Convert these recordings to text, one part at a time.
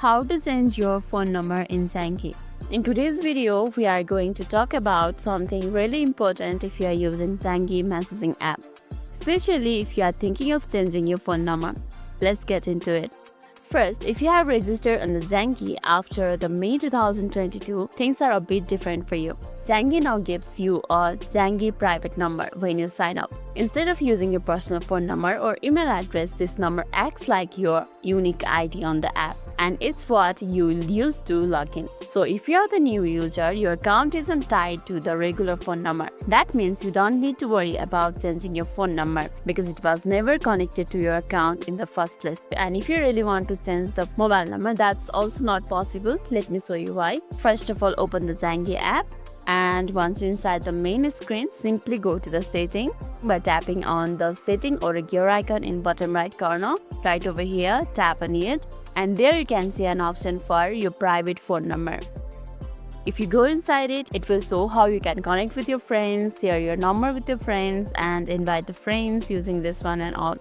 How to change your phone number in Zangi. In today's video, we are going to talk about something really important if you are using Zangi messaging app, especially if you are thinking of changing your phone number. Let's get into it. First, if you have registered on the Zangi after the May 2022, things are a bit different for you. Zangi now gives you a Zangi private number when you sign up. Instead of using your personal phone number or email address, this number acts like your unique ID on the app, and it's what you will use to log in. So if you are the new user, your account isn't tied to the regular phone number. That means you don't need to worry about changing your phone number because it was never connected to your account in the first place. And if you really want to change the mobile number, that's also not possible. Let me show you why. First of all, open the Zangi app. And once you're inside the main screen, simply go to the setting by tapping on the setting or a gear icon in bottom right corner. Right over here, tap on it, and there you can see an option for your private phone number. If you go inside it, it will show how you can connect with your friends, share your number with your friends, and invite the friends using this one and all.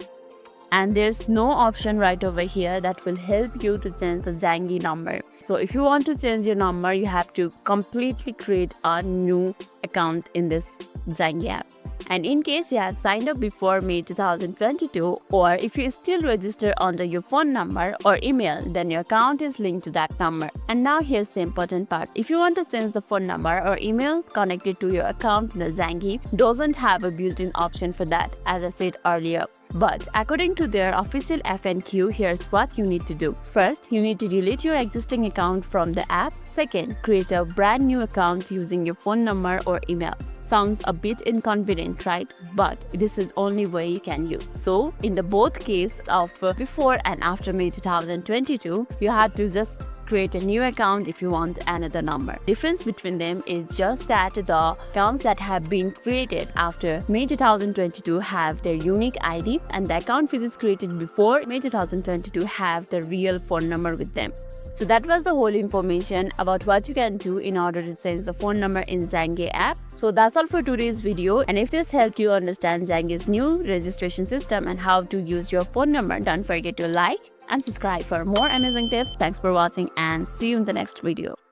And there's no option right over here that will help you to change the Zangi number. So if you want to change your number, you have to completely create a new account in this Zangi app. And in case you have signed up before May 2022, or if you still register under your phone number or email, then your account is linked to that number. And now here's the important part. If you want to change the phone number or email connected to your account, the Zangi doesn't have a built-in option for that, as I said earlier. But according to their official FAQ, here's what you need to do. First, you need to delete your existing account from the app. Second, create a brand new account using your phone number or email. Sounds a bit inconvenient, right? But this is only way you can use. So in the both case of before and after May 2022, you have to just create a new account if you want another number. Difference between them is just that the accounts that have been created after May 2022 have their unique ID, and the account which is created before May 2022 have the real phone number with them. So that was the whole information about what you can do in order to change the phone number in Zangi app. So that's all for today's video, and if this helped you understand Zangi's new registration system and how to use your phone number, don't forget to like and subscribe for more amazing tips. Thanks for watching and see you in the next video.